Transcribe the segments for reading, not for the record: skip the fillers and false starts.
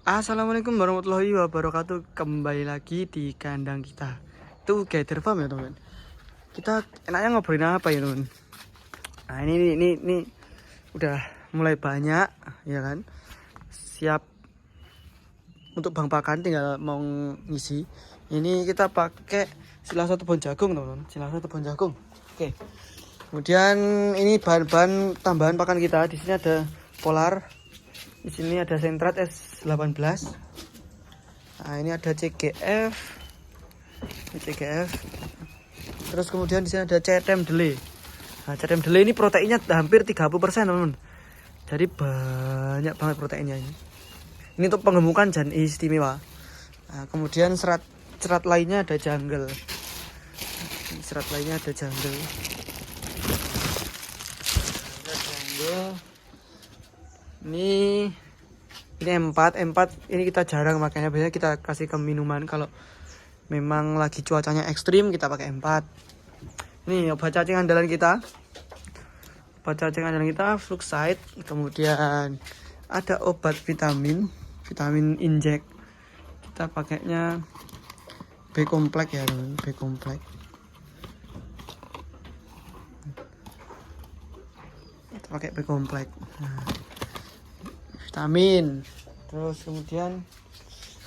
Assalamualaikum warahmatullahi wabarakatuh. Kembali lagi di kandang kita. Itu gather farm ya teman. Kita enaknya ngobrolin apa ya teman? Nah ini udah mulai banyak ya kan. Siap untuk bang pakan, tinggal mau ngisi. Ini kita pakai silasa tepung jagung teman. Silasa tepung jagung. Oke. Kemudian ini bahan-bahan tambahan pakan kita. Di sini ada polar. Di sini ada sentrat S18. Nah, ini ada CGF. Ini CGF. Terus kemudian di sini ada CTM Delay. Nah, CTM Delay ini proteinnya hampir 30%, teman-teman. Jadi banyak banget proteinnya ini. Ini untuk penggemukan dan istimewa. Nah, kemudian serat lainnya ada jungle. Serat lainnya ada jungle. Ini M4 ini kita jarang, makanya biasanya kita kasih ke minuman kalau memang lagi cuacanya ekstrim, kita pakai M4. Ini obat cacing andalan kita. Obat cacing andalan kita Fluxide. Kemudian ada obat vitamin inject. Kita pakainya B kompleks ya, teman. B kompleks. Kita pakai B kompleks. Nah, vitamin. Terus kemudian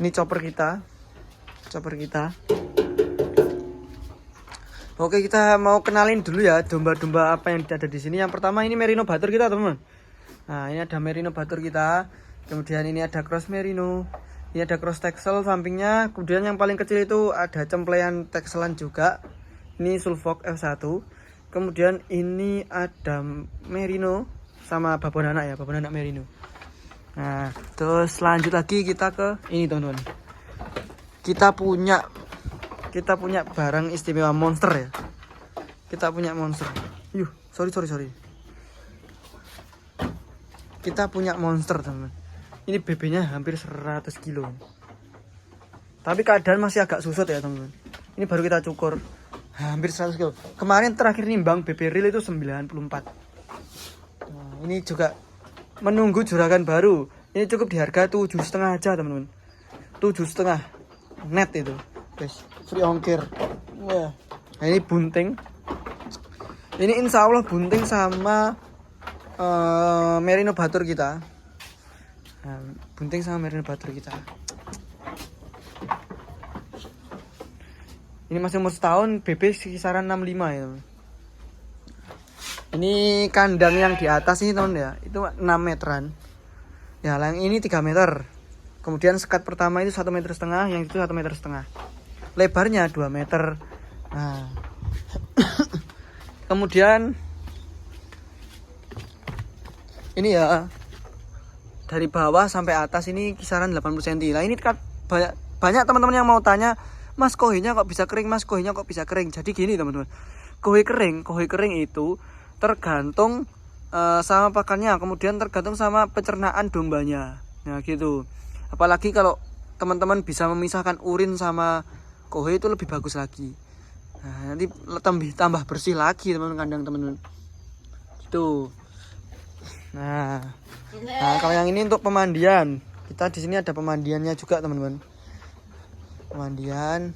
ini chopper kita. Oke, kita mau kenalin dulu ya domba-domba apa yang ada di sini. Yang pertama ini merino batur kita, teman-teman. Nah, ini ada merino batur kita. Kemudian ini ada cross merino. Ini ada cross texel sampingnya. Kemudian yang paling kecil itu ada cemplean texelan juga. Ini sulfok F1. Kemudian ini ada merino sama babon anak ya, babon anak merino. Nah, terus lanjut lagi kita ke ini, teman-teman. Kita punya barang istimewa monster ya. Kita punya monster. Sorry. Kita punya monster, teman-teman. Ini BB-nya hampir 100 kilo. Tapi keadaan masih agak susut ya, teman-teman. Ini baru kita cukur. Hampir 100 kilo. Kemarin terakhir nimbang BB real itu 94. Nah, ini juga menunggu juragan baru. Ini cukup di harga 7,5 aja, teman-teman. 7,5 net itu, guys. Free ongkir. Wah. Nah, ini bunting. Ini insya Allah bunting sama merino batur kita. Nah, bunting sama merino batur kita. Ini masih umur setahun, BB kisaran 65 ya. Ini kandang yang di atas ini, teman ya, itu 6 meteran. Ya, yang ini 3 meter. Kemudian sekat pertama itu 1,5 meter, yang itu 1,5 meter. Lebarnya 2 meter. Nah. Kemudian ini ya, dari bawah sampai atas ini kisaran 80 cm. Nah, ini banyak teman-teman yang mau tanya, "Mas, kohinya kok bisa kering? Mas, kohinya kok bisa kering?" Jadi gini, teman-teman. Kohi kering itu tergantung sama pakannya, kemudian tergantung sama pencernaan dombanya. Nah, gitu. Apalagi kalau teman-teman bisa memisahkan urin sama kohi itu lebih bagus lagi. Nah, nanti tambah bersih lagi, teman-teman, kandang teman-teman. Gitu. Nah, kalau yang ini untuk pemandian. Kita di sini ada pemandiannya juga, teman-teman. Pemandian.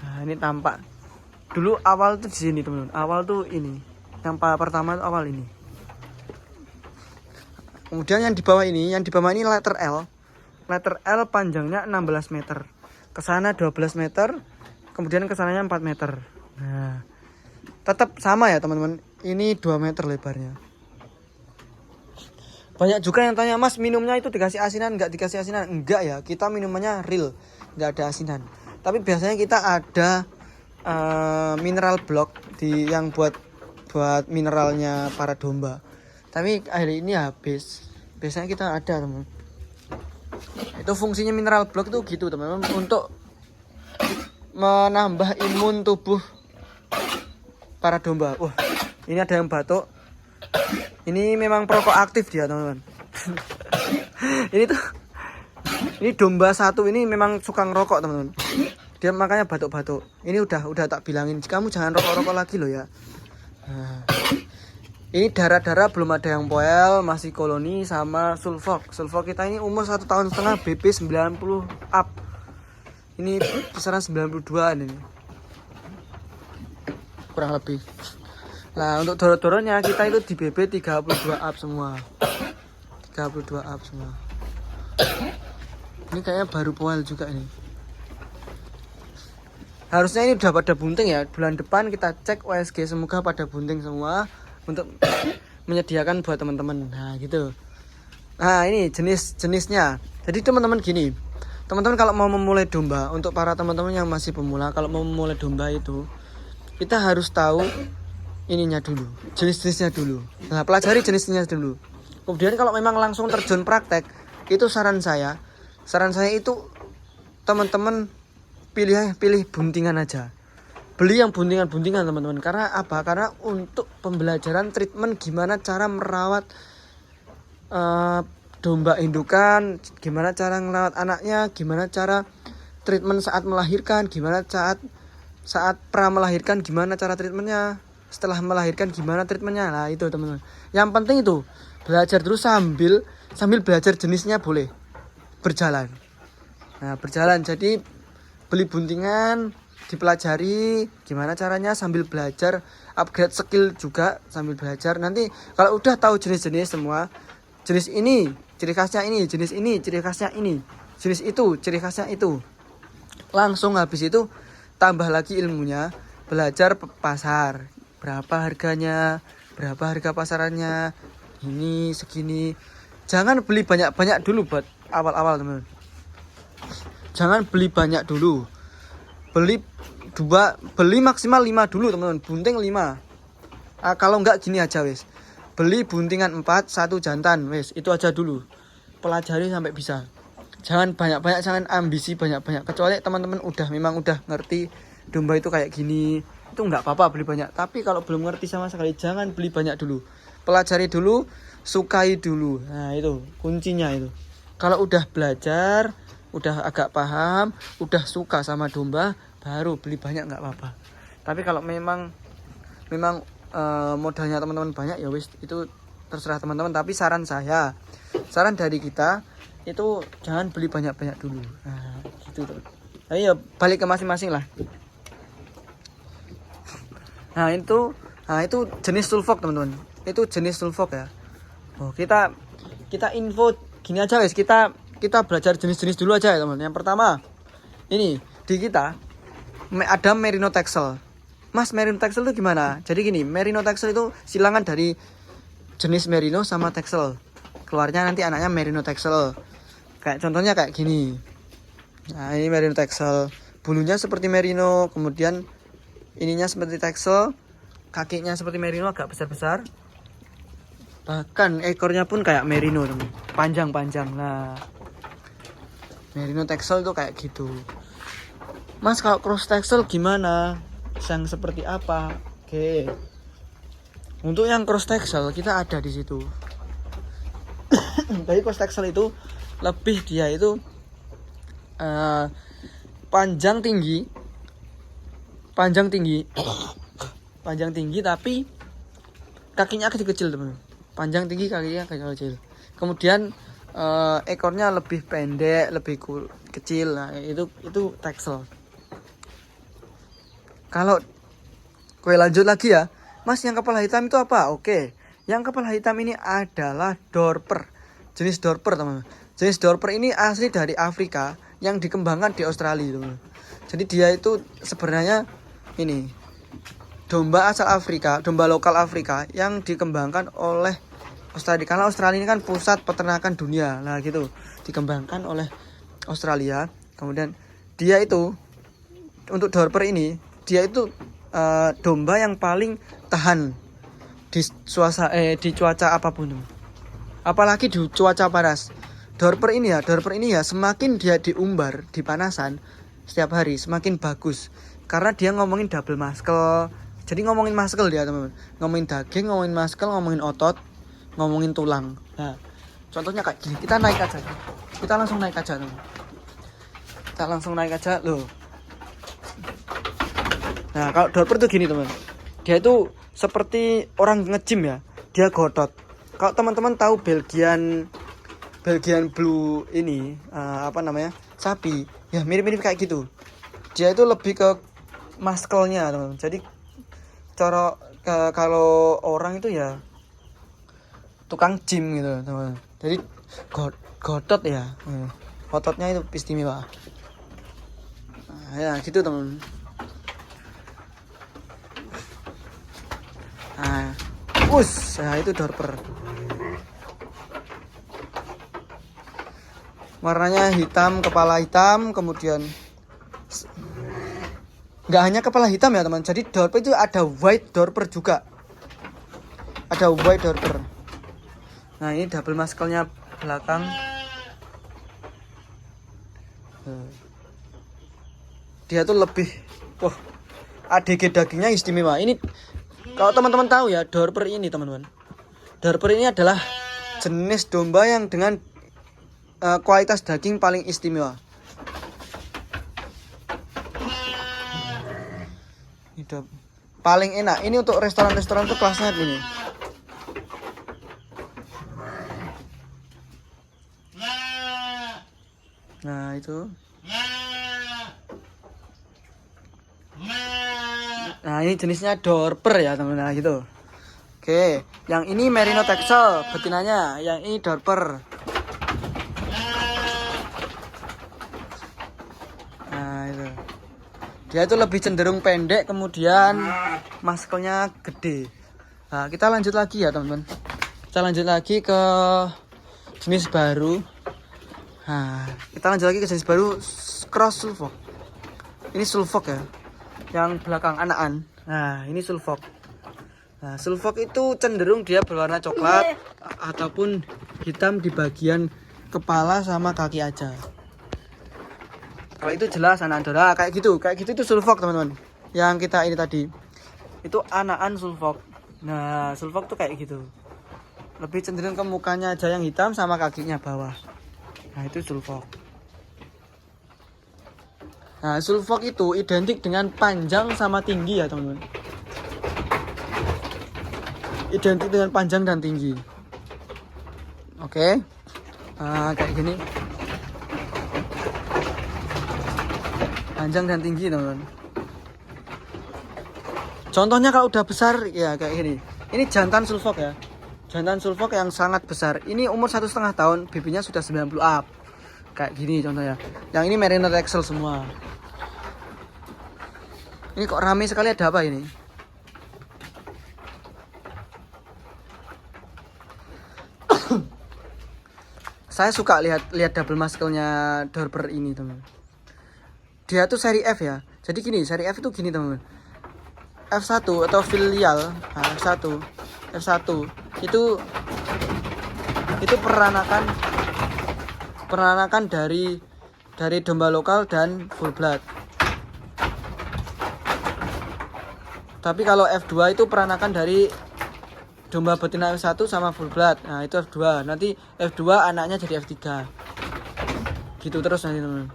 Nah, ini tampak dulu awal tuh di sini, teman-teman. Awal tuh ini. Yang pertama tuh awal ini. Kemudian yang di bawah ini letter L. Letter L panjangnya 16 meter. Kesana 12 meter. Kemudian kesananya 4 meter. Nah, tetap sama ya, teman-teman. Ini 2 meter lebarnya. Banyak juga yang tanya, "Mas, minumnya itu dikasih asinan nggak?" Dikasih asinan? Enggak ya, kita minumannya real, nggak ada asinan. Tapi biasanya kita ada mineral block yang buat mineralnya para domba. Tapi hari ini habis. Biasanya kita ada, teman. Itu fungsinya mineral block itu gitu, teman-teman, untuk menambah imun tubuh para domba. Wah, ini ada yang batuk. Ini memang perokok aktif dia, teman-teman. Ini domba satu ini memang suka ngerokok, teman-teman. Dia makanya batuk-batuk. Ini udah tak bilangin, kamu jangan rokok-rokok lagi loh ya. Nah, Ini darah-darah belum ada yang poel, masih koloni sama sulfok. Sulfok kita ini umur 1,5 tahun, BP 90 up. Ini kisaran 92 ini. Kurang lebih. Nah, untuk doror-dorornya kita itu di BP 32 up semua. 32 up semua. Ini kayaknya baru poel juga ini. Harusnya ini udah pada bunting ya. Bulan depan kita cek USG, semoga pada bunting semua untuk menyediakan buat teman-teman. Nah, gitu. Nah, ini jenis-jenisnya. Jadi teman-teman gini. Teman-teman kalau mau memulai domba, untuk para teman-teman yang masih pemula, kalau mau memulai domba itu kita harus tahu ininya dulu, jenis-jenisnya dulu. Nah, pelajari jenis-jenisnya dulu. Kemudian kalau memang langsung terjun praktek, itu saran saya itu teman-teman pilih buntingan aja. Beli yang buntingan teman-teman. Karena apa? Karena untuk pembelajaran treatment gimana cara merawat domba indukan, gimana cara merawat anaknya, gimana cara treatment saat melahirkan, gimana saat pra melahirkan, gimana cara treatmentnya, setelah melahirkan gimana treatmentnya. Nah, itu teman-teman. Yang penting itu belajar dulu sambil belajar jenisnya boleh berjalan. Nah, berjalan. Jadi beli buntingan, dipelajari gimana caranya sambil belajar, upgrade skill juga sambil belajar. Nanti kalau udah tahu jenis-jenis semua, jenis ini ciri khasnya ini, jenis ini ciri khasnya ini, jenis itu ciri khasnya itu, langsung habis itu tambah lagi ilmunya, belajar pasar, berapa harganya, berapa harga pasarannya, ini segini. Jangan beli banyak-banyak dulu buat awal-awal teman-teman. Jangan beli banyak dulu. Beli maksimal 5 dulu teman-teman. Bunting 5. Kalau enggak gini aja wes. Beli buntingan 4, 1 jantan wes. Itu aja dulu. Pelajari sampai bisa. Jangan banyak-banyak, jangan ambisi banyak-banyak. Kecuali teman-teman memang udah ngerti domba itu kayak gini. Itu enggak apa-apa beli banyak. Tapi kalau belum ngerti sama sekali, jangan beli banyak dulu. Pelajari dulu, sukai dulu. Nah, itu kuncinya itu. Kalau udah belajar, udah agak paham, udah suka sama domba, baru beli banyak nggak apa-apa. Tapi kalau memang modalnya teman-teman banyak, ya wis itu terserah teman-teman. Tapi saran dari kita itu jangan beli banyak-banyak dulu. Nah, gitu tuh. Ayo balik ke masing-masing lah. Nah, itu jenis sulfok teman-teman. Itu jenis sulfok ya. Oh, kita info gini aja guys, kita belajar jenis-jenis dulu aja ya teman. Yang pertama, ini di kita ada Merino Texel. Mas, Merino Texel itu gimana? Jadi gini, Merino Texel itu silangan dari jenis Merino sama Texel. Keluarnya nanti anaknya Merino Texel. Kayak contohnya kayak gini. Nah, ini Merino Texel. Bulunya seperti Merino, kemudian ininya seperti Texel, kakinya seperti Merino agak besar-besar. Bahkan ekornya pun kayak Merino teman, panjang-panjang. Nah, Merino Texel itu kayak gitu. Mas, kalau cross Texel gimana? Yang seperti apa? Oke. Untuk yang cross Texel kita ada di situ. Tapi cross Texel itu lebih dia itu panjang tinggi tapi kakinya kecil teman. Panjang tinggi, kakinya kecil. Kemudian ekornya lebih pendek, lebih kecil. Nah, itu Texel. Kalau gue lanjut lagi ya, Mas, yang kepala hitam itu apa? Oke, yang kepala hitam ini adalah Dorper, jenis Dorper teman. Jenis Dorper ini asli dari Afrika, yang dikembangkan di Australia teman. Jadi dia itu sebenarnya ini domba asal Afrika, domba lokal Afrika yang dikembangkan oleh Australia. Karena Australia ini kan pusat peternakan dunia. Nah, gitu. Dikembangkan oleh Australia. Kemudian dia itu untuk Dorper ini, dia itu domba yang paling tahan di cuaca apapun. Apalagi di cuaca panas. Dorper ini ya semakin dia diumbar, dipanasan setiap hari semakin bagus. Karena dia ngomongin double muscle. Jadi ngomongin muscle dia teman-teman. Ngomongin daging, ngomongin muscle, ngomongin otot, ngomongin tulang. Nah, contohnya kayak gini. Kita naik aja. Kita langsung naik aja teman. Kita langsung naik aja loh. Nah, kalau Dorper tuh gini teman. Dia itu seperti orang nge-gym ya. dia gotot. Kalau teman-teman tahu Belgian Blue ini apa namanya, sapi ya, mirip-mirip kayak gitu. Dia itu lebih ke muscle-nya teman-teman. Jadi cara kalau orang itu ya tukang gym gitu teman-teman. Jadi gotot ya, ototnya itu istimewa. Nah, ya gitu teman. Nah, nah itu dorper. Warnanya hitam, kepala hitam, kemudian nggak hanya kepala hitam ya teman. Jadi dorper itu ada white dorper juga. Ada white dorper. Nah ini double muscle-nya belakang. Dia tuh lebih, wah, ADG dagingnya istimewa. Ini kalau teman-teman tahu ya, dorper ini teman-teman. Dorper ini adalah jenis domba yang dengan kualitas daging paling istimewa. Ini paling enak. Ini untuk restoran-restoran tuh kelasnya ini. Nah itu. Nah ini jenisnya dorper ya teman-teman, gitu. Oke, yang ini merino texel betinanya, yang ini dorper. Nah itu, dia itu lebih cenderung pendek, kemudian muscle-nya gede. Nah kita lanjut lagi ya teman-teman. Kita lanjut lagi ke jenis baru. Nah kita lanjut lagi ke jenis baru, cross Suffolk. Ini Suffolk ya, yang belakang anakan. Nah ini Suffolk. Nah Suffolk itu cenderung dia berwarna coklat ataupun hitam di bagian kepala sama kaki aja. Kalau itu jelas anak Andorra kayak gitu itu Suffolk teman-teman. Yang kita ini tadi itu anakan Suffolk. Nah Suffolk tuh kayak gitu, lebih cenderung ke mukanya aja yang hitam sama kakinya bawah. Nah itu Suffolk. Nah Suffolk itu identik dengan panjang sama tinggi ya teman-teman. Identik dengan panjang dan tinggi. Oke. Kayak gini. Panjang dan tinggi teman-teman. Contohnya kalau udah besar ya kayak gini. Ini jantan Suffolk ya. Jantan Suffolk yang sangat besar. Ini umur 1,5 tahun, bibinya sudah 90 up. Kayak gini contohnya. Yang ini merino texel semua. Ini kok rame sekali, ada apa ini? Saya suka lihat double muscle-nya dorper ini teman. Dia tuh seri F ya. Jadi gini, seri F itu gini teman. F1 atau filial, nah, F1 itu peranakan dari domba lokal dan full blood. Tapi kalau F2 itu peranakan dari domba betina F1 sama full blood. Nah itu F2. Nanti F2 anaknya jadi F3. Gitu terus nanti teman.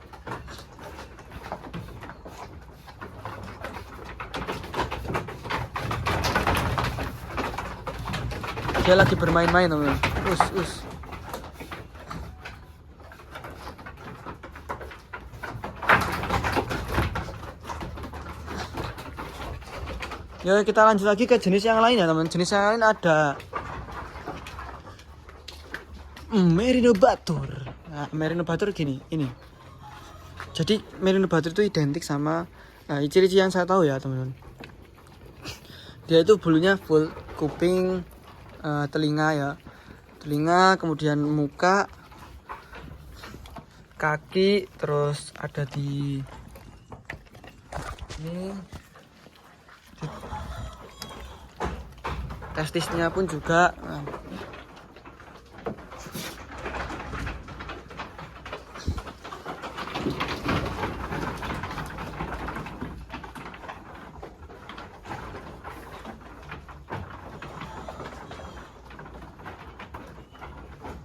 Dia lagi bermain-main teman. Us. Ya kita lanjut lagi ke jenis yang lain ya teman. Jenis yang lain ada Merino Batur. Nah, Merino Batur gini, ini. Jadi Merino Batur itu identik sama ciri-ciri yang saya tahu ya teman-teman. Dia itu bulunya full, kuping, telinga ya. Telinga, kemudian muka, kaki, terus ada di ini. Testisnya pun juga.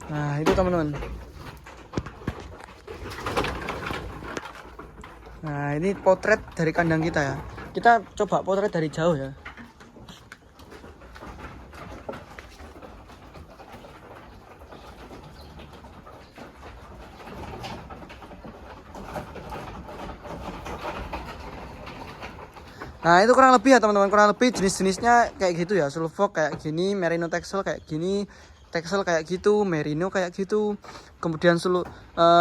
Nah itu teman-teman. Nah ini potret dari kandang kita ya. Kita coba potret dari jauh ya. Nah itu kurang lebih ya teman-teman, kurang lebih jenis-jenisnya kayak gitu ya. Sulfok kayak gini, Merino Texel kayak gini, Texel kayak gitu, Merino kayak gitu. Kemudian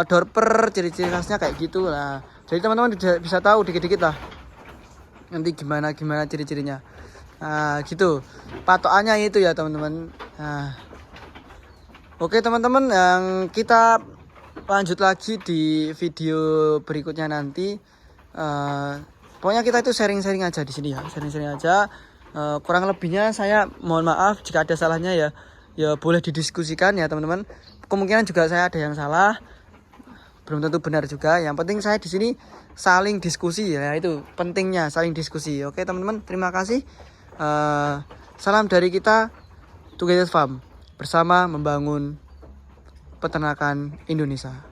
Dorper ciri-ciri khasnya kayak gitu. Nah jadi teman-teman bisa tahu dikit-dikit lah nanti gimana ciri-cirinya. Nah gitu patokannya itu ya teman-teman. Nah oke teman-teman, yang kita lanjut lagi di video berikutnya nanti. Pokoknya kita itu sharing-sharing aja di sini ya, sharing-sharing aja. Kurang lebihnya saya mohon maaf jika ada salahnya ya. Ya boleh didiskusikan ya teman-teman. Kemungkinan juga saya ada yang salah, belum tentu benar juga. Yang penting saya di sini saling diskusi ya, itu pentingnya saling diskusi. Oke teman-teman, terima kasih. Salam dari kita Together Farm, bersama membangun peternakan Indonesia.